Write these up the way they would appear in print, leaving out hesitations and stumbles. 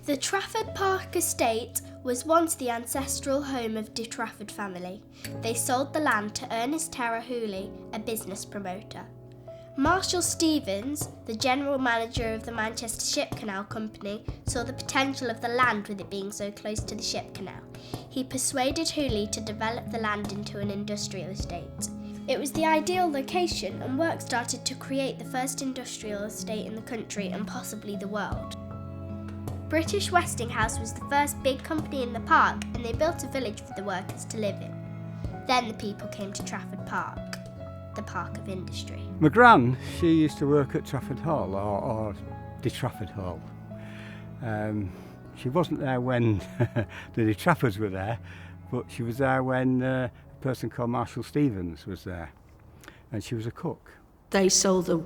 The Trafford Park estate was once the ancestral home of the Trafford family. They sold the land to Ernest Terrah Hooley, a business promoter. Marshall Stevens, the general manager of the Manchester Ship Canal Company, saw the potential of the land with it being so close to the ship canal. He persuaded Hooley to develop the land into an industrial estate. It was the ideal location, and work started to create the first industrial estate in the country and possibly the world. British Westinghouse was the first big company in the park, and they built a village for the workers to live in. Then the people came to Trafford Park, the Park of Industry. My gran, she used to work at Trafford Hall, or the Trafford Hall. She wasn't there when the Traffords were there, but she was there when a person called Marshall Stevens was there, and she was a cook. They sold the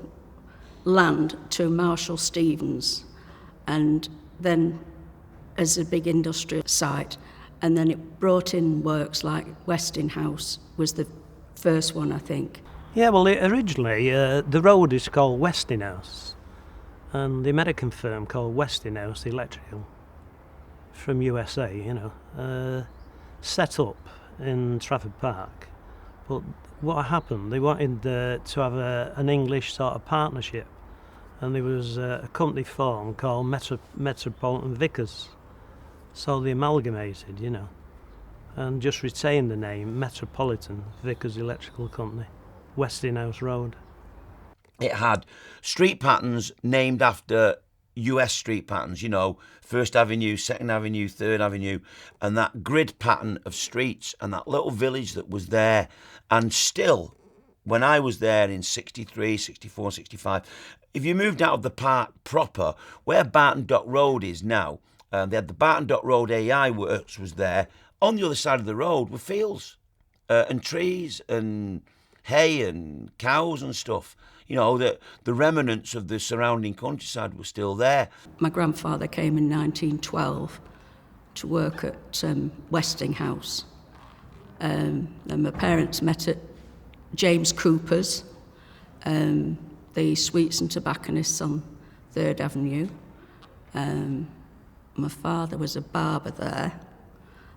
land to Marshall Stevens, and then as a big industrial site, and then it brought in works like Westinghouse was the first one, I think. Yeah, well, originally the road is called Westinghouse, and the American firm called Westinghouse Electrical from USA, set up in Trafford Park. But what happened, they wanted to have an English sort of partnership, and there was a company formed called Metropolitan Vickers. So they amalgamated, and just retained the name Metropolitan Vickers Electrical Company, Westinghouse Road. It had street patterns named after US street patterns, First Avenue, Second Avenue, Third Avenue, and that grid pattern of streets and that little village that was there. And still, when I was there in 63, 64, 65, if you moved out of the park proper, where Barton Dock Road is now, they had the Barton Dock Road AI Works was there. On the other side of the road were fields and trees and hay and cows and stuff. The remnants of the surrounding countryside were still there. My grandfather came in 1912 to work at Westinghouse. And my parents met at James Cooper's, the sweets and tobacconists on 3rd Avenue. My father was a barber there,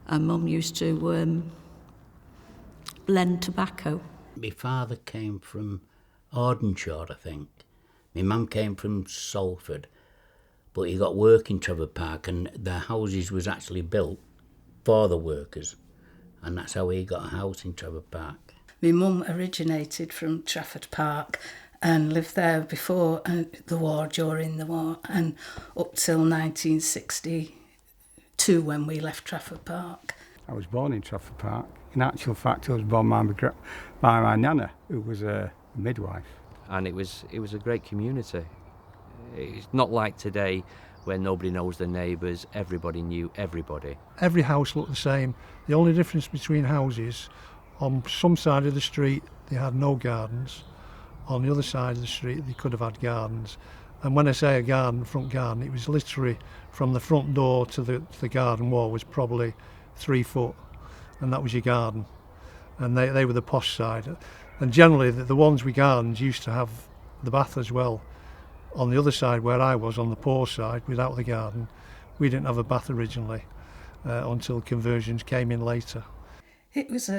and Mum used to blend tobacco. My father came from Audenshaw, I think. My mum came from Salford, but he got work in Trafford Park, and the houses was actually built for the workers, and that's how he got a house in Trafford Park. My mum originated from Trafford Park and lived there before the war, during the war, and up till 1962 when we left Trafford Park. I was born in Trafford Park. In actual fact, I was born by my nana, who was a midwife. And it was a great community. It's not like today where nobody knows their neighbours, everybody knew everybody. Every house looked the same. The only difference between houses, on some side of the street they had no gardens, on the other side of the street they could have had gardens. And when I say a garden, front garden, it was literally from the front door to the garden wall was probably 3 foot, and that was your garden. And they were the posh side. And generally the ones with gardens used to have the bath as well. On the other side where I was, on the poor side, without the garden, we didn't have a bath originally until conversions came in later. It was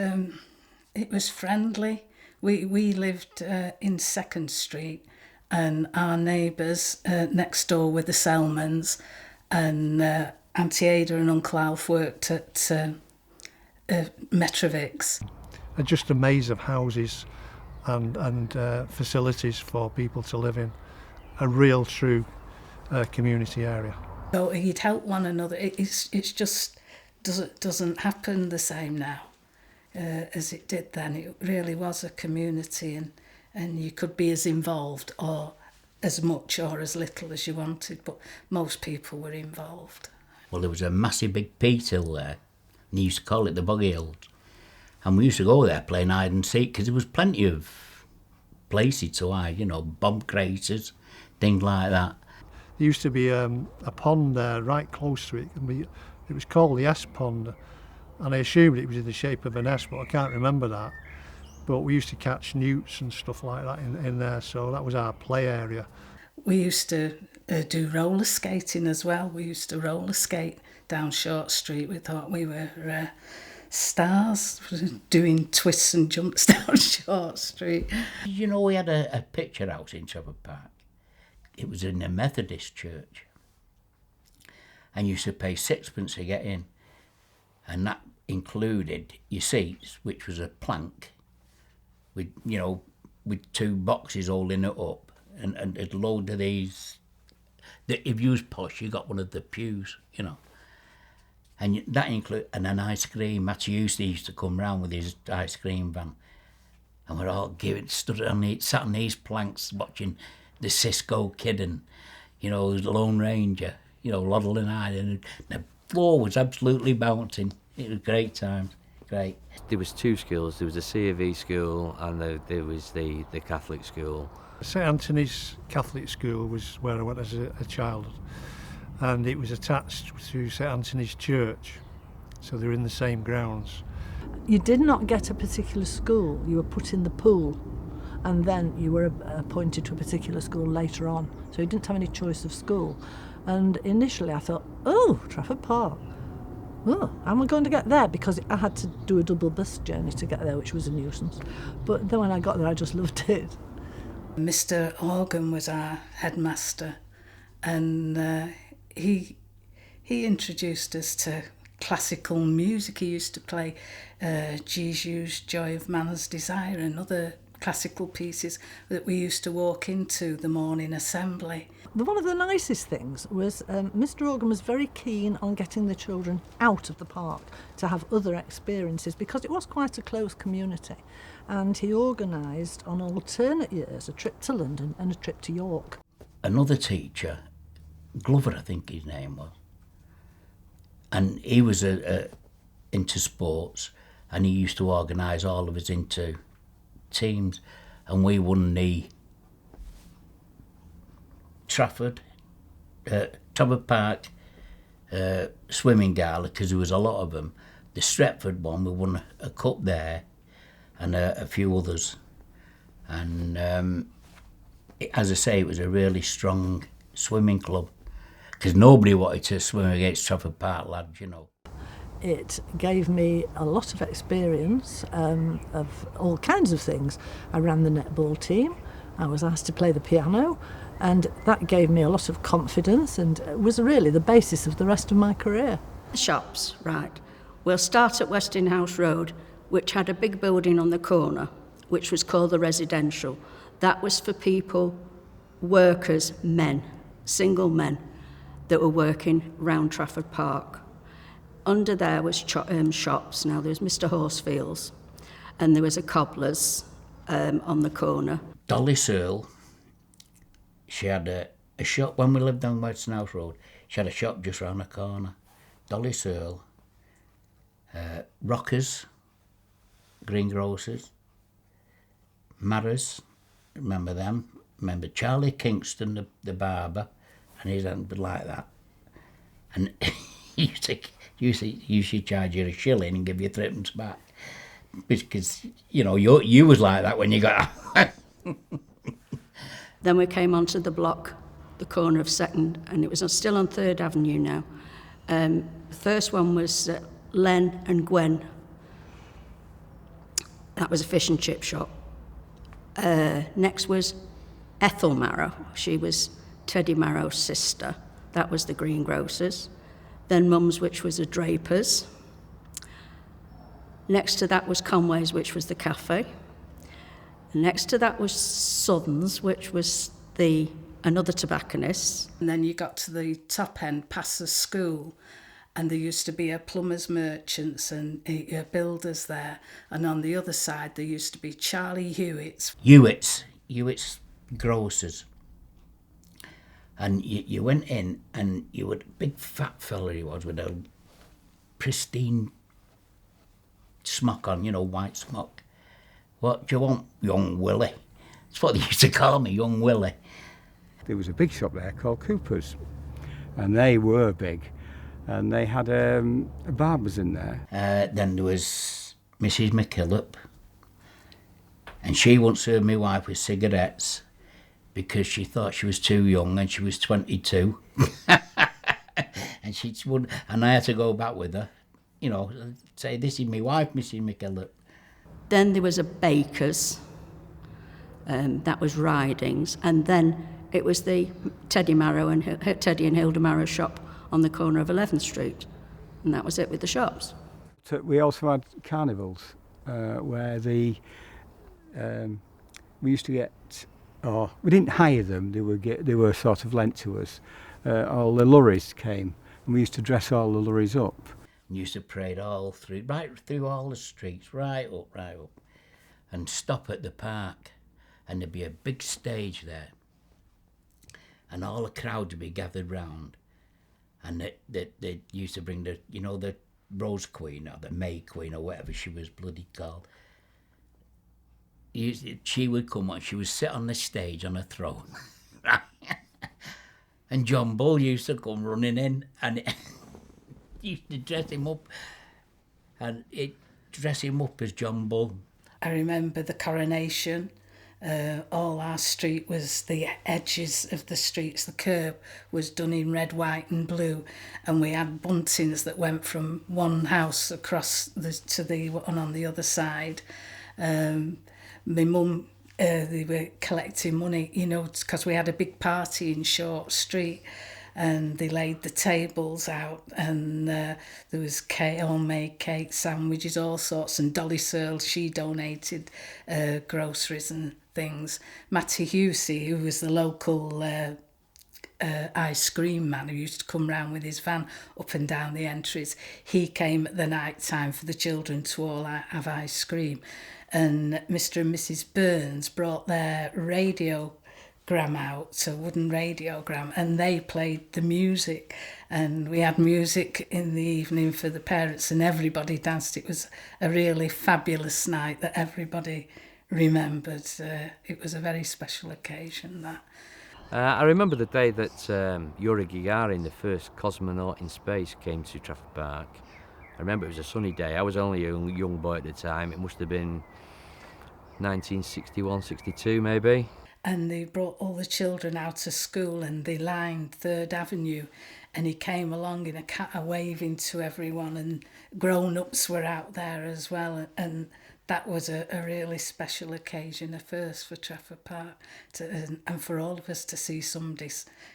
friendly. We lived in 2nd Street, and our neighbours next door were the Selmans, and Auntie Ada and Uncle Alf worked at Metrovix. Just a maze of houses and facilities for people to live in. A real, true community area. So you'd help one another. It's just doesn't happen the same now as it did then. It really was a community, and you could be as involved or as much or as little as you wanted, but most people were involved. Well, there was a massive big peat hill there, and they used to call it the Boggy Hills. And we used to go there playing hide and seek, because there was plenty of places to hide, bomb craters, things like that. There used to be a pond there right close to it. It was called the S Pond, and I assumed it was in the shape of an S, but I can't remember that. But we used to catch newts and stuff like that in there, so that was our play area. We used to do roller skating as well. We used to roller skate down Short Street. We thought we were stars doing twists and jumps down Short Street. You know, we had a picture house in Trafford Park. It was in a Methodist church. And you used to pay £6 to get in. And that included your seats, which was a plank with, you know, with 2 boxes holding it up. And a load of these. If you was posh, you got one of the pews, you know. And that included, and an ice cream. Matthew used to come round with his ice cream van. And we're all sat on these planks watching the Cisco Kid and, you know, the Lone Ranger, you know, Loddle and I. And the floor was absolutely bouncing. It was great times. Great. There was 2 schools. There was the C of E school and there was the Catholic school. St Anthony's Catholic School was where I went as a child, and it was attached to St Anthony's Church, so they're in the same grounds. You did not get a particular school, you were put in the pool, and then you were appointed to a particular school later on, so you didn't have any choice of school. And initially I thought, oh, Trafford Park, oh, how am I going to get there? Because I had to do a double bus journey to get there, which was a nuisance. But then when I got there, I just loved it. Mr. Organ was our headmaster, and he introduced us to classical music. He used to play Jesu's Joy of Man's Desire and other classical pieces that we used to walk into the morning assembly. One of the nicest things was Mr. Organ was very keen on getting the children out of the park to have other experiences, because it was quite a close community, and he organised on alternate years a trip to London and a trip to York. Another teacher, Glover I think his name was, and he was into sports, and he used to organise all of us into teams, and we won the Trafford Park swimming gala, because there was a lot of them. The Stretford one, we won a cup there, and a few others. And as I say, it was a really strong swimming club, because nobody wanted to swim against Trafford Park lads, you know. It gave me a lot of experience of all kinds of things. I ran the netball team, I was asked to play the piano, and that gave me a lot of confidence and was really the basis of the rest of my career. Shops, right. We'll start at Westinghouse Road, which had a big building on the corner, which was called the Residential. That was for people, workers, men, single men, that were working round Trafford Park. Under there was shops. Now there was Mr. Horsfield's, and there was a cobbler's on the corner. Dolly Searle, she had a shop when we lived on Westinghouse Road. She had a shop just round the corner. Dolly Searle, Rockers, greengrocers, Marras, remember them? Remember Charlie Kingston, the barber, and his hand was like that. And he used to charge you £1 and give you £3 back, because you know you was like that when you got. Then we came onto the block, the corner of 2nd, and it was still on 3rd Avenue now. The first one was Len and Gwen. That was a fish and chip shop. Next was Ethel Marrow. She was Teddy Marrow's sister. That was the greengrocers. Then Mum's, which was a draper's. Next to that was Conway's, which was the cafe. Next to that was Southern's, which was another tobacconist. And then you got to the top end, past the school, and there used to be a plumber's merchants and a builders there. And on the other side, there used to be Charlie Hewitt's. Hewitt's grocers. And you went in, and you were a big fat fella he was, with a pristine smock on, you know, white smock. What do you want, young Willie? That's what they used to call me, young Willie. There was a big shop there called Cooper's, and they were big, and they had a barber's in there. Then there was Mrs. McKillop, and she wouldn't serve my wife with cigarettes. because she thought she was too young and she was 22. And she would, and I had to go back with her, you know, say, this is my wife, Mrs. McKillop. Then there was a baker's, that was Ridings, and then it was the Teddy and Hilda Marrow shop on the corner of 11th Street, and that was it with the shops. So we also had carnivals where we used to get, or we didn't hire them, they were sort of lent to us. All the lorries came, and we used to dress all the lorries up. We used to parade right through all the streets, right up, and stop at the park, and there'd be a big stage there, and all the crowd would be gathered round, and they used to bring the Rose Queen or the May Queen or whatever she was bloody called. She would come on, she would sit on the stage on a throne. And John Bull used to come running in, and used to dress him up, and dress him up as John Bull. I remember the coronation. All our street was, the edges of the streets, the curb was done in red, white and blue, and we had buntings that went from one house across to the one on the other side. My mum, they were collecting money, you know, because we had a big party in Short Street, and they laid the tables out, and there was homemade cake, sandwiches, all sorts, and Dolly Searle, she donated groceries and things. Matty Husey, who was the local ice cream man who used to come round with his van up and down the entries, he came at the night time for the children to all have ice cream. And Mr. and Mrs. Burns brought their radiogram out, a wooden radiogram, and they played the music. And we had music in the evening for the parents, and everybody danced. It was a really fabulous night that everybody remembered. It was a very special occasion, that. I remember the day that Yuri Gagarin, the first cosmonaut in space, came to Trafford Park. I remember it was a sunny day. I was only a young boy at the time. It must have been 1961, 62 maybe. And they brought all the children out of school and they lined 3rd Avenue, and he came along in a cat waving to everyone, and grown-ups were out there as well, and that was a really special occasion, a first for Trafford Park, and for all of us to see somebody,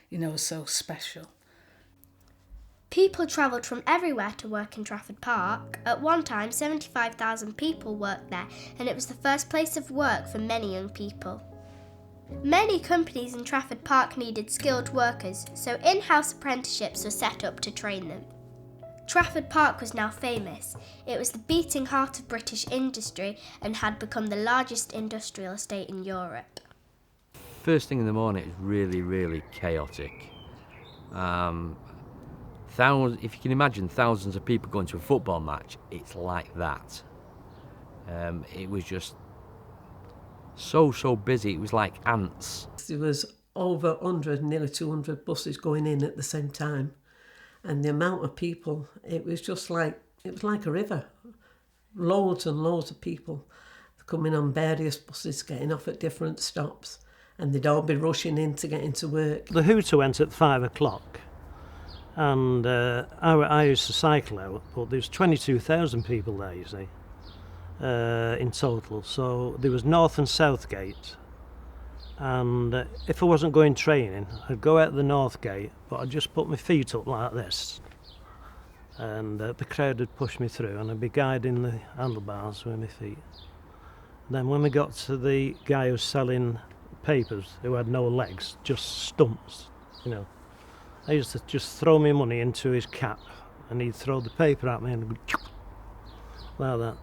you know, so special. People travelled from everywhere to work in Trafford Park. At one time, 75,000 people worked there, and it was the first place of work for many young people. Many companies in Trafford Park needed skilled workers, so in-house apprenticeships were set up to train them. Trafford Park was now famous. It was the beating heart of British industry and had become the largest industrial estate in Europe. First thing in the morning is really, really chaotic. If you can imagine thousands of people going to a football match, it's like that. It was just so busy. It was like ants. There was over 100, nearly 200 buses going in at the same time, and the amount of people, it was like a river. Loads and loads of people coming on various buses, getting off at different stops, and they'd all be rushing in to get into work. The hooter went at 5 o'clock. And I used to cycle out, but there was 22,000 people there, you see, in total. So there was North and South Gate, and if I wasn't going training, I'd go out the North Gate, but I'd just put my feet up like this, and the crowd would push me through, and I'd be guiding the handlebars with my feet. Then when we got to the guy who was selling papers, who had no legs, just stumps, you know, I used to just throw my money into his cap, and he'd throw the paper at me and go like that.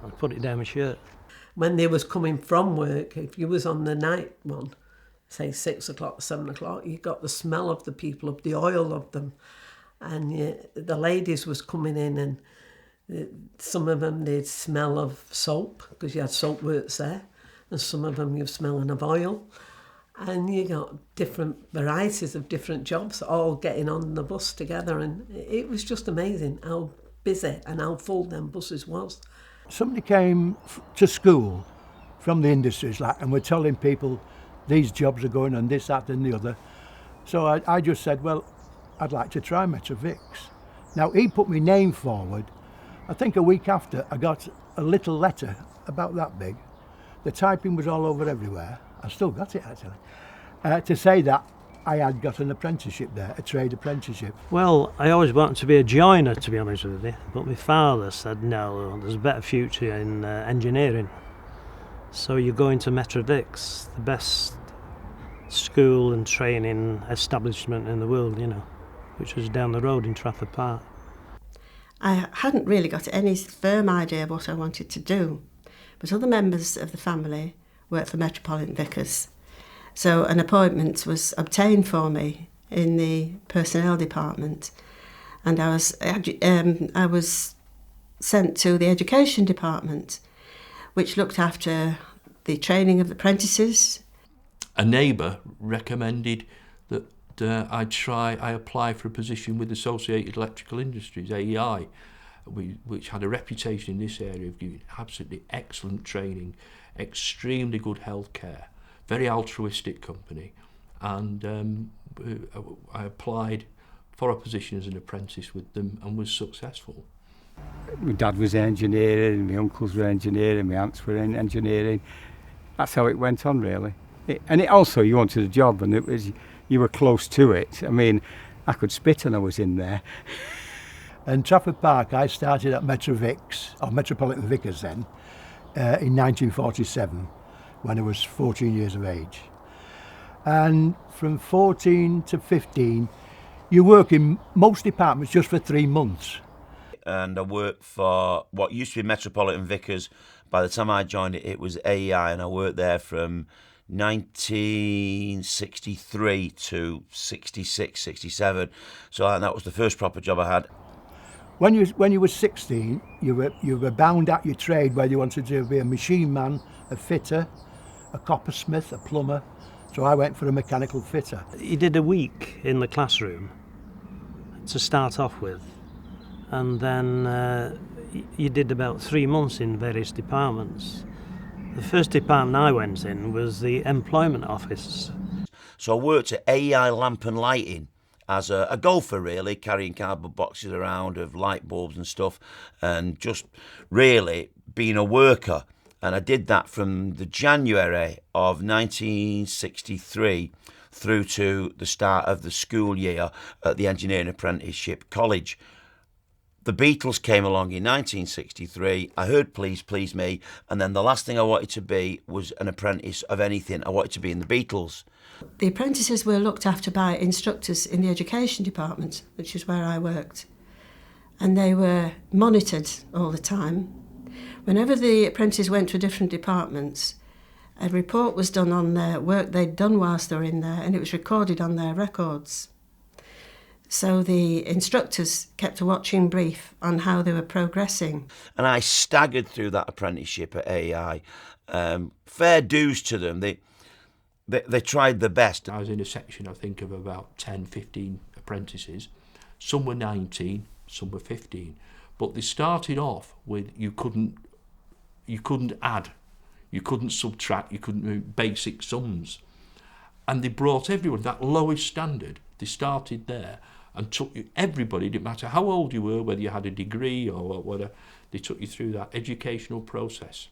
I'd put it down my shirt. When they was coming from work, if you was on the night one, say 6 o'clock, 7 o'clock, you got the smell of the people, of the oil of them. And the ladies was coming in, and some of them, they'd smell of soap, because you had soap works there, and some of them you're smelling of oil. And you got different varieties of different jobs all getting on the bus together, and it was just amazing how busy and how full them buses was. Somebody came to school from the industries and were telling people these jobs are going and this, that and the other. So I just said, well, I'd like to try Metrovix. Now, he put my name forward. I think a week after, I got a little letter about that big. The typing was all over everywhere. I still got it, actually, to say that I had got an apprenticeship there, a trade apprenticeship. Well, I always wanted to be a joiner, to be honest with you, but my father said no, there's a better future in engineering. So you go into Metrovix, the best school and training establishment in the world, you know, which was down the road in Trafford Park. I hadn't really got any firm idea of what I wanted to do, but other members of the family worked for Metropolitan Vickers. So an appointment was obtained for me in the personnel department, and I was sent to the education department, which looked after the training of the apprentices. A neighbour recommended that I apply for a position with Associated Electrical Industries, AEI, which had a reputation in this area of giving absolutely excellent training, extremely good healthcare, very altruistic company, and I applied for a position as an apprentice with them and was successful. My dad was engineering, my uncles were engineering, my aunts were in engineering. That's how it went on, really. And it also, you wanted a job, and you were close to it. I mean, I could spit and I was in there. And Trafford Park, I started at Metrovix, or Metropolitan Vickers then, in 1947, when I was 14 years of age. And from 14 to 15, you work in most departments just for 3 months. And I worked for what used to be Metropolitan Vickers. By the time I joined it, it was AEI, and I worked there from 1963 to 66, 67. So that was the first proper job I had. When you were 16, you were bound at your trade, whether you wanted to be a machine man, a fitter, a coppersmith, a plumber. So I went for a mechanical fitter. You did a week in the classroom to start off with, and then you did about 3 months in various departments. The first department I went in was the employment office. So I worked at AEI Lamp and Lighting as a golfer, really, carrying cardboard boxes around of light bulbs and stuff, and just really being a worker. And I did that from the January of 1963 through to the start of the school year at the Engineering Apprenticeship College. The Beatles came along in 1963. I heard Please Please Me, and then the last thing I wanted to be was an apprentice of anything. I wanted to be in the Beatles. The apprentices were looked after by instructors in the education department, which is where I worked, and they were monitored all the time. Whenever the apprentices went to different departments, a report was done on their work they'd done whilst they were in there, and it was recorded on their records. So the instructors kept a watching brief on how they were progressing. And I staggered through that apprenticeship at AEI. Fair dues to them. They tried their best. I was in a section, I think, of about 10, 15 apprentices. Some were 19, some were 15. But they started off with you couldn't add, you couldn't subtract, you couldn't do basic sums. And they brought everyone, that lowest standard, they started there and took you, everybody, didn't matter how old you were, whether you had a degree or whatever, they took you through that educational process.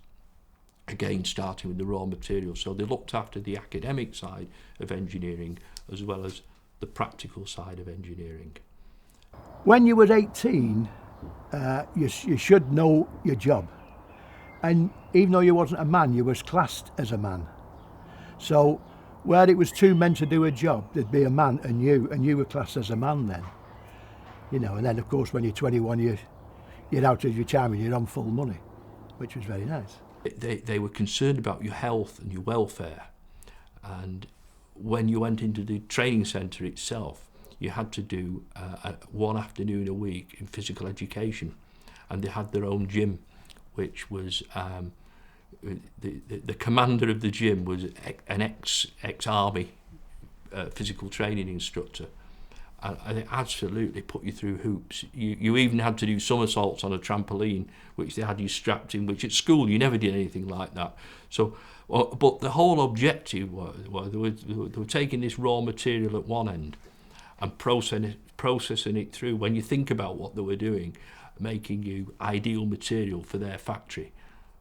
Again, starting with the raw materials. So they looked after the academic side of engineering as well as the practical side of engineering. When you were 18, you should know your job. And even though you wasn't a man, you was classed as a man. So where it was two men to do a job, there'd be a man and you were classed as a man then. You know, and then of course when you're 21, you're out of your time and you're on full money, which was very nice. They were concerned about your health and your welfare. And when you went into the training centre itself, you had to do one afternoon a week in physical education. And they had their own gym, which was the commander of the gym was an ex-army physical training instructor, and it absolutely put you through hoops. You even had to do somersaults on a trampoline, which they had you strapped in, which at school you never did anything like that. So, but the whole objective was they were taking this raw material at one end and processing it through, when you think about what they were doing, making you ideal material for their factory.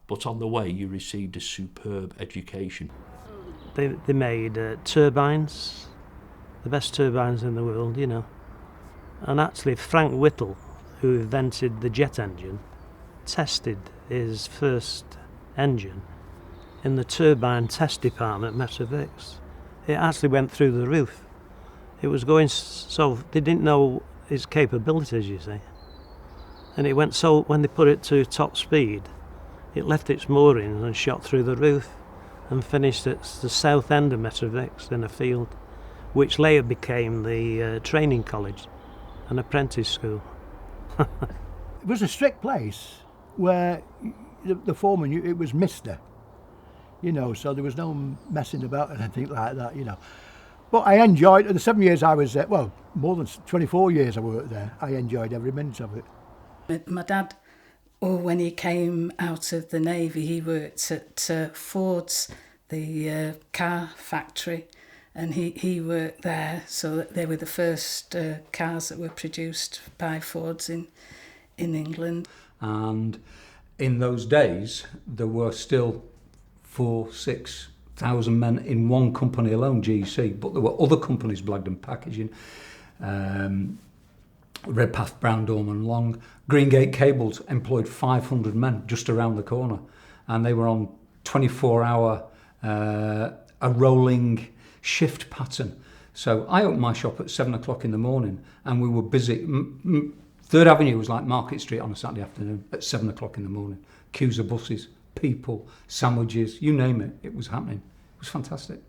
But on the way, you received a superb education. They made turbines, the best turbines in the world, you know. And actually Frank Whittle, who invented the jet engine, tested his first engine in the turbine test department at Metro Vix. It actually went through the roof. It was going so they didn't know its capabilities, you see. And it went so, when they put it to top speed, it left its moorings and shot through the roof and finished at the south end of Metro Vix in a field, which later became the training college, an apprentice school. It was a strict place where the foreman, it was Mr. You know, so there was no messing about and anything like that, you know. But I enjoyed, in the 7 years I was there, well, more than 24 years I worked there, I enjoyed every minute of it. My dad, when he came out of the Navy, he worked at Ford's, the car factory, and he worked there, so that they were the first cars that were produced by Ford's in England. And in those days, there were still 4,000-6,000 men in one company alone, GC, but there were other companies, Blagden Packaging, Redpath, Brown, Dorman, Long. Greengate Cables employed 500 men just around the corner, and they were on 24-hour, a rolling shift pattern. So I opened my shop at 7 o'clock in the morning, and we were busy. Third Avenue was like Market Street on a Saturday afternoon at 7 o'clock in the morning. Queues of buses, people, sandwiches, you name it, it was happening. It was fantastic.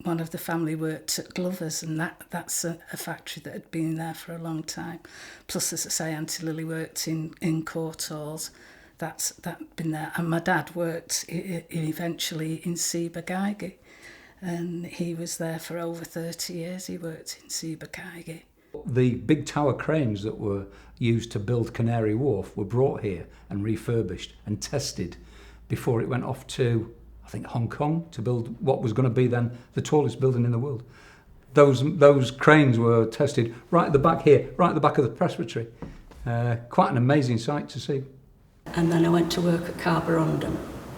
One of the family worked at Glover's, and that's a factory that had been there for a long time. Plus, as I say, Auntie Lily worked in Court Halls. That's been there. And my dad worked eventually in Siebergeige, and he was there for over 30 years. He worked in Siebergeige. The big tower cranes that were used to build Canary Wharf were brought here and refurbished and tested before it went off to, I think, Hong Kong to build what was going to be then the tallest building in the world. Those cranes were tested right at the back here, right at the back of the presbytery. Quite an amazing sight to see. And then I went to work at Carborundum.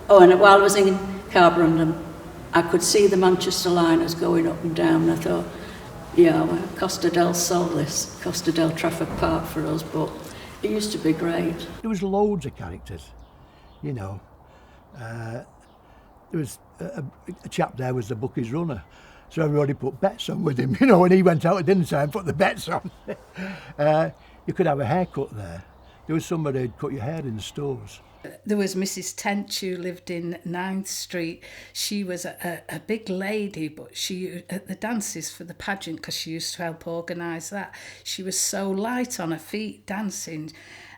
Oh, and while I was in Carborundum, I could see the Manchester liners going up and down, and I thought, yeah, well, Costa del Sol this, Costa del Trafford Park for us, but it used to be great. There was loads of characters, you know. There was a chap there was the bookies runner, so everybody put bets on with him, you know, when he went out at dinner time, put the bets on. You could have a haircut there. There was somebody who'd cut your hair in the stores. There was Mrs. Tench, who lived in 9th Street. She was a big lady, but she, at the dances for the pageant, because she used to help organise that, she was so light on her feet dancing,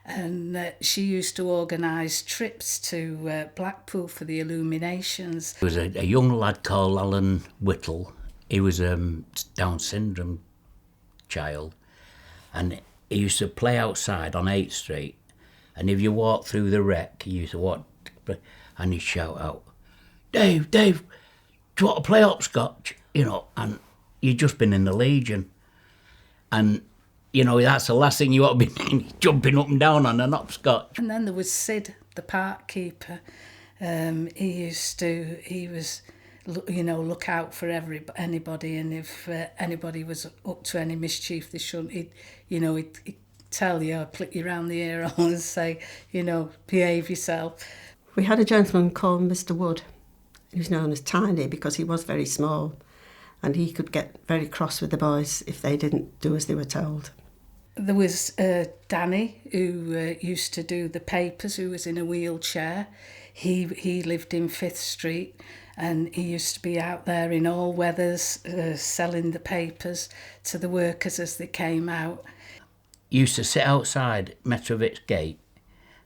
and she used to organise trips to Blackpool for the illuminations. There was a young lad called Alan Whittle. He was a Down syndrome child, and he used to play outside on 8th Street, and if you walk through the wreck, he used to walk, and he'd shout out, Dave, do you want to play hopscotch? You know, and you'd just been in the Legion, and you know, that's the last thing you ought to be doing, jumping up and down on an hopscotch. And then there was Sid, the park keeper. He was, you know, look out for anybody, and if anybody was up to any mischief they shouldn't, he'd tell you, or click you round the ear and say, you know, behave yourself. We had a gentleman called Mr. Wood. He was known as Tiny because he was very small, and he could get very cross with the boys if they didn't do as they were told. There was Danny, who used to do the papers, who was in a wheelchair. He lived in 5th Street, and he used to be out there in all weathers selling the papers to the workers as they came out. Used to sit outside Metrovic's gate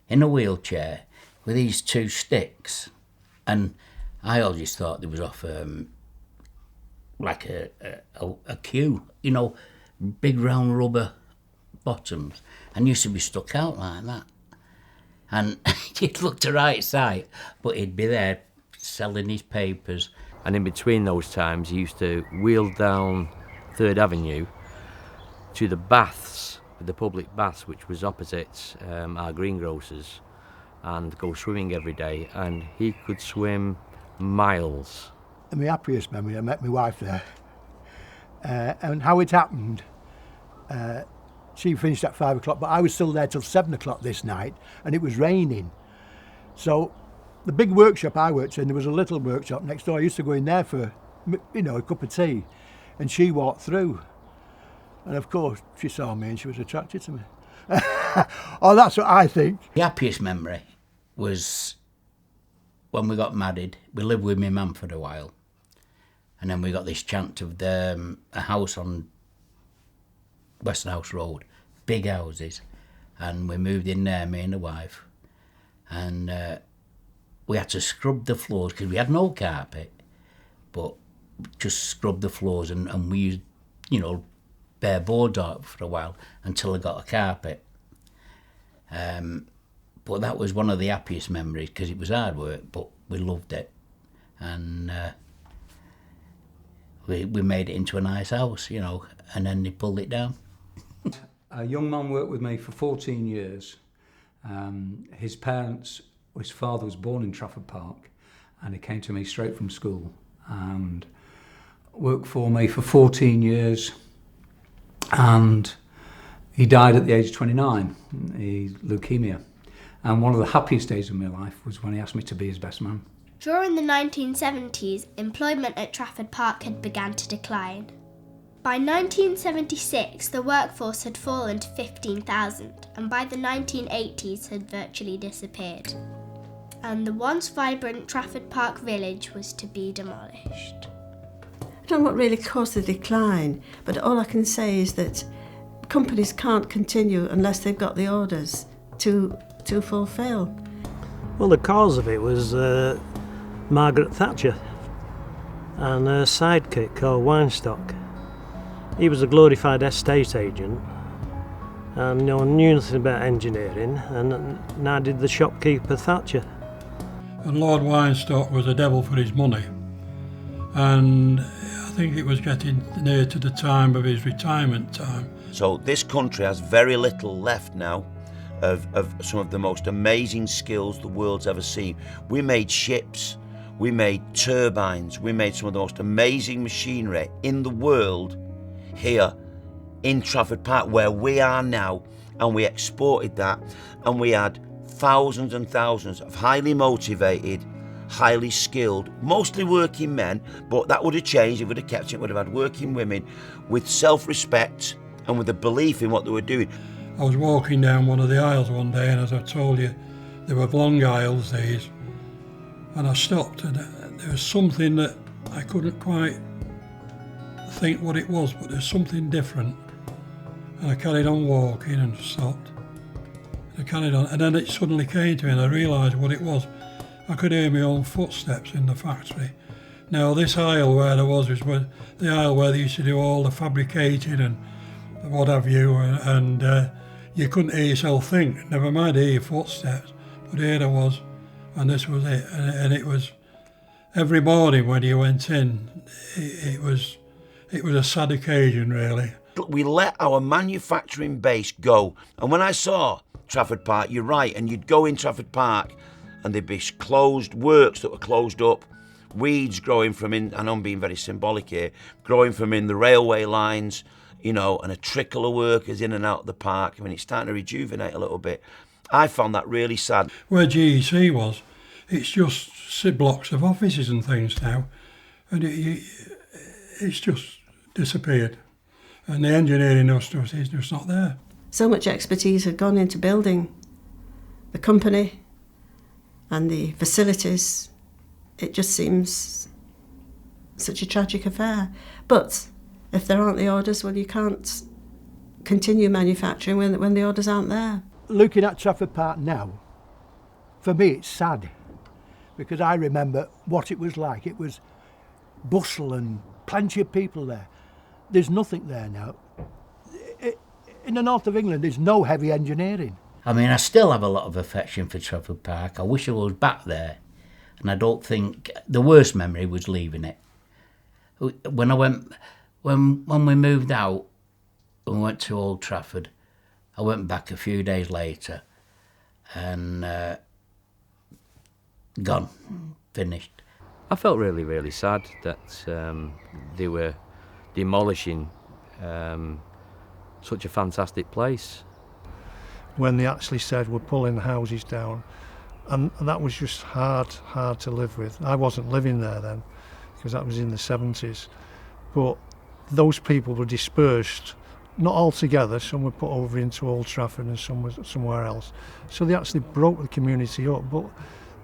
in a wheelchair with these 2 sticks, and I always thought they was off like a queue, you know, big round rubber bottoms, and used to be stuck out like that. And you'd look to right sight, but he'd be there selling his papers. And in between those times, he used to wheel down 3rd Avenue to the baths, the public baths, which was opposite our greengrocers, and go swimming every day. And he could swim miles. And my happiest memory, I met my wife there. And how it happened, she finished at 5 o'clock, but I was still there till 7 o'clock this night, and it was raining. So the big workshop I worked in, there was a little workshop next door. I used to go in there for, you know, a cup of tea, and she walked through. And of course, she saw me and she was attracted to me. Oh, that's what I think. The happiest memory was when we got married. We lived with my mum for a while, and then we got this chance of a house on Western House Road, big houses, and we moved in there, me and the wife, and we had to scrub the floors because we had no carpet, but just scrub the floors, and we used, you know, bare boards out for a while until I got a carpet. But that was one of the happiest memories because it was hard work, but we loved it, and we made it into a nice house, you know, and then they pulled it down. A young man worked with me for 14 years. His father was born in Trafford Park, and he came to me straight from school and worked for me for 14 years, and he died at the age of 29, leukemia. And one of the happiest days of my life was when he asked me to be his best man. During the 1970s, employment at Trafford Park had begun to decline. By 1976, the workforce had fallen to 15,000, and by the 1980s had virtually disappeared. And the once vibrant Trafford Park Village was to be demolished. I don't know what really caused the decline, but all I can say is that companies can't continue unless they've got the orders to fulfil. Well, the cause of it was Margaret Thatcher and her sidekick called Weinstock. He was a glorified estate agent and knew nothing about engineering, and neither did the shopkeeper Thatcher. And Lord Weinstock was a devil for his money, and I think it was getting near to the time of his retirement time. So this country has very little left now of some of the most amazing skills the world's ever seen. We made ships, we made turbines, we made some of the most amazing machinery in the world here in Trafford Park, where we are now, and we exported that, and we had thousands and thousands of highly motivated, highly skilled, mostly working men, but that would have changed. It would have kept it. Would have had working women with self-respect and with a belief in what they were doing. I was walking down one of the aisles one day, and as I told you, there were long aisles, these, and I stopped, and there was something that I couldn't quite think what it was, but there's something different. And I carried on walking and stopped. I carried on, and then it suddenly came to me, and I realised what it was. I could hear my own footsteps in the factory. Now, this aisle where I was the aisle where they used to do all the fabricating and what have you, and you couldn't hear yourself think, never mind hear your footsteps. But here I was, and this was it. And it was, every morning when you went in, it was a sad occasion, really. We let our manufacturing base go. And when I saw Trafford Park, you're right, and you'd go in Trafford Park and there'd be closed works that were closed up, weeds growing from in, and I'm being very symbolic here, growing from in the railway lines, you know, and a trickle of workers in and out of the park. I mean, it's starting to rejuvenate a little bit. I found that really sad. Where GEC was, it's just blocks of offices and things now, and it's just disappeared. And the engineering industry is just not there. So much expertise had gone into building the company and the facilities. It just seems such a tragic affair. But if there aren't the orders, well, you can't continue manufacturing when the orders aren't there. Looking at Trafford Park now, for me it's sad, because I remember what it was like. It was bustle and plenty of people there. There's nothing there now. in the north of England there's no heavy engineering. I mean, I still have a lot of affection for Trafford Park. I wish I was back there. And I don't think the worst memory was leaving it. When we moved out and went to Old Trafford, I went back a few days later and gone, finished. I felt really, really sad that they were demolishing such a fantastic place. When they actually said we're pulling the houses down, and that was just hard to live with. I wasn't living there then, because that was in the 70s, but those people were dispersed, not all together. Some were put over into Old Trafford and some were somewhere else. So they actually broke the community up. But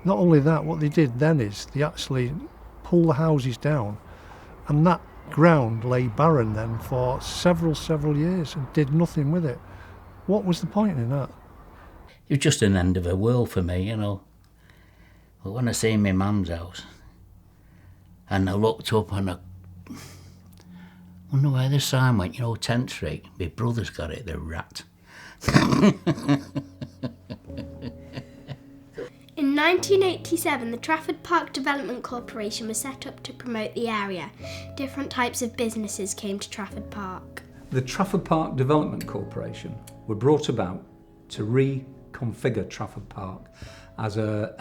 not only that, what they did then is they actually pulled the houses down, and that ground lay barren then for several years and did nothing with it. What was the point in that? It was just an end of a world for me, you know. But when I seen my mum's house, and I looked up and I wonder where the sign went, 10th Street. My brother's got it, the rat. In 1987, the Trafford Park Development Corporation was set up to promote the area. Different types of businesses came to Trafford Park. The Trafford Park Development Corporation were brought about to reconfigure Trafford Park as to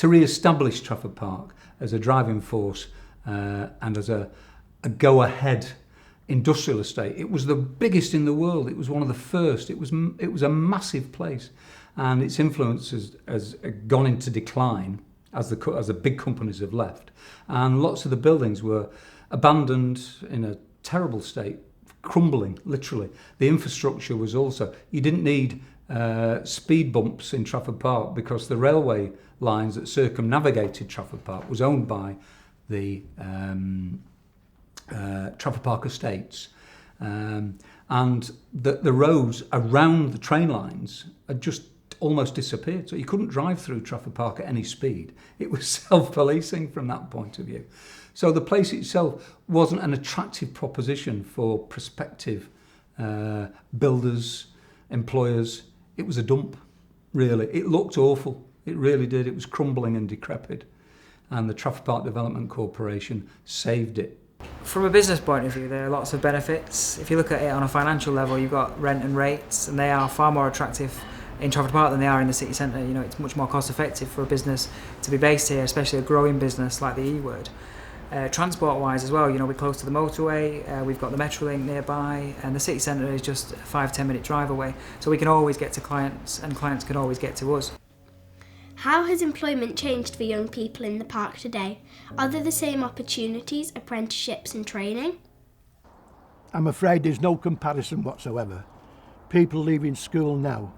re-establish Trafford Park as a driving force and as a go-ahead industrial estate. It was the biggest in the world. It was one of the first. It was a massive place, and its influence has gone into decline as the big companies have left, and lots of the buildings were abandoned in a terrible state, crumbling, literally. The infrastructure was also... You didn't need speed bumps in Trafford Park because the railway lines that circumnavigated Trafford Park was owned by the Trafford Park Estates. And the roads around the train lines had just almost disappeared. So you couldn't drive through Trafford Park at any speed. It was self-policing from that point of view. So the place itself wasn't an attractive proposition for prospective builders, employers. It was a dump, really. It looked awful. It really did. It was crumbling and decrepit. And the Trafford Park Development Corporation saved it. From a business point of view, there are lots of benefits. If you look at it on a financial level, you've got rent and rates, and they are far more attractive in Trafford Park than they are in the city centre. It's much more cost effective for a business to be based here, especially a growing business like the E Word. Transport-wise as well, we're close to the motorway, we've got the Metrolink nearby, and the city centre is just a 5-10 minute drive away. So we can always get to clients, and clients can always get to us. How has employment changed for young people in the park today? Are there the same opportunities, apprenticeships and training? I'm afraid there's no comparison whatsoever. People leaving school now,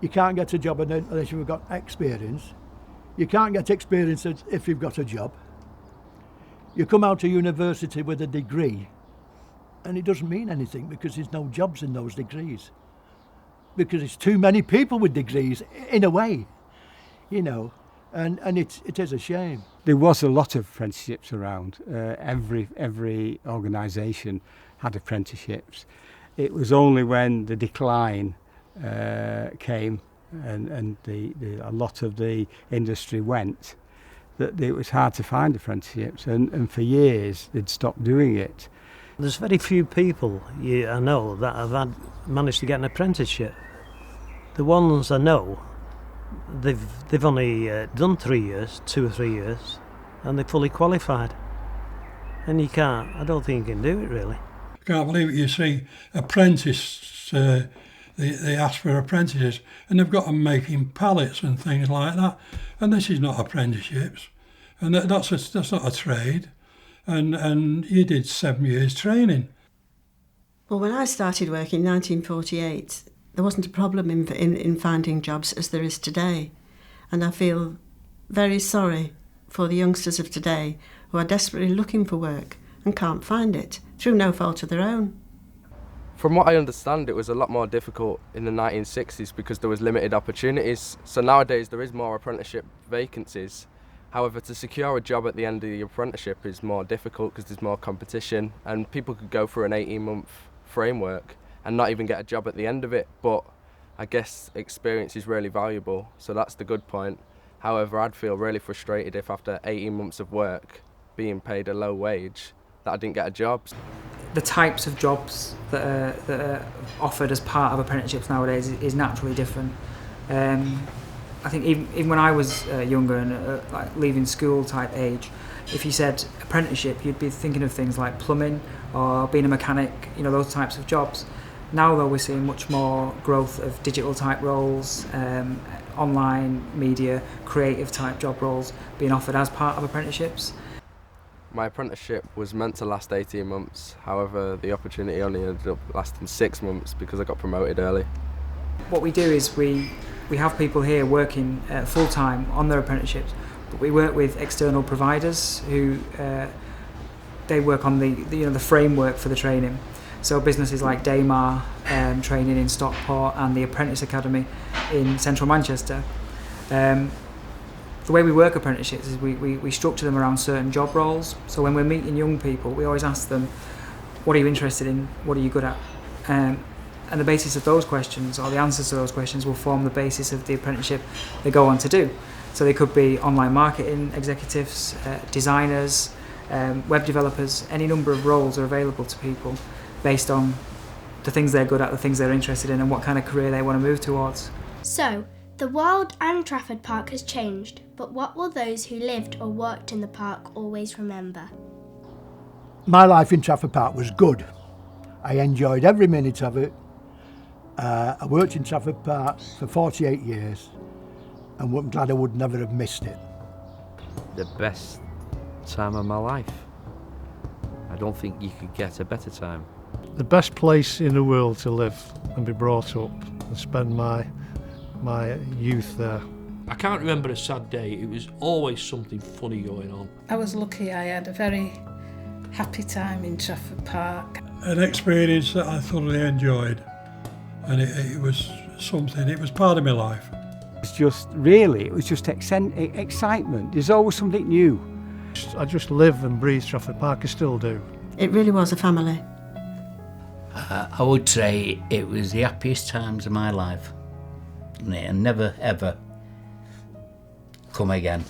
you can't get a job unless you've got experience. You can't get experience if you've got a job. You come out of university with a degree and it doesn't mean anything because there's no jobs in those degrees. Because it's too many people with degrees, in a way, and it is a shame. There was a lot of apprenticeships around. Every organisation had apprenticeships. It was only when the decline came and a lot of the industry went that it was hard to find apprenticeships, and for years they'd stopped doing it. There's very few people I know that have managed to get an apprenticeship. The ones I know, they've only done 2 or 3 years, and they're fully qualified. And I don't think you can do it really. I can't believe it. You see apprentice, they ask for apprentices, and they've got them making pallets and things like that. And this is not apprenticeships, and that's not a trade. And you did 7 years training. Well, when I started work in 1948, there wasn't a problem in finding jobs as there is today. And I feel very sorry for the youngsters of today who are desperately looking for work and can't find it through no fault of their own. From what I understand, it was a lot more difficult in the 1960s because there was limited opportunities. So nowadays there is more apprenticeship vacancies. However, to secure a job at the end of the apprenticeship is more difficult because there's more competition, and people could go for an 18-month framework and not even get a job at the end of it. But I guess experience is really valuable, so that's the good point. However, I'd feel really frustrated if after 18 months of work, being paid a low wage, that I didn't get a job. The types of jobs that are offered as part of apprenticeships nowadays is naturally different. I think even when I was younger and like leaving school type age, if you said apprenticeship, you'd be thinking of things like plumbing or being a mechanic, you know, those types of jobs. Now though, we're seeing much more growth of digital type roles, online media, creative type job roles being offered as part of apprenticeships. My apprenticeship was meant to last 18 months, however the opportunity only ended up lasting 6 months because I got promoted early. What we do is we have people here working full-time on their apprenticeships, but we work with external providers who they work on the framework for the training. So businesses like Deindustrialization training in Stockport and the Apprentice Academy in central Manchester. The way we work apprenticeships is we structure them around certain job roles. So when we're meeting young people, we always ask them, what are you interested in? What are you good at? And the basis of those questions, or the answers to those questions, will form the basis of the apprenticeship they go on to do. So they could be online marketing executives, designers, web developers. Any number of roles are available to people based on the things they're good at, the things they're interested in, and what kind of career they want to move towards. So, the world and Trafford Park has changed, but what will those who lived or worked in the park always remember? My life in Trafford Park was good. I enjoyed every minute of it. I worked in Trafford Park for 48 years and I'm glad I would never have missed it. The best time of my life. I don't think you could get a better time. The best place in the world to live and be brought up and spend my youth there. I can't remember a sad day. It was always something funny going on. I was lucky. I had a very happy time in Trafford Park. An experience that I thoroughly enjoyed, and it was something, it was part of my life. It was just excitement. There's always something new. I just live and breathe Trafford Park, I still do. It really was a family. I would say it was the happiest times of my life, and never ever come again.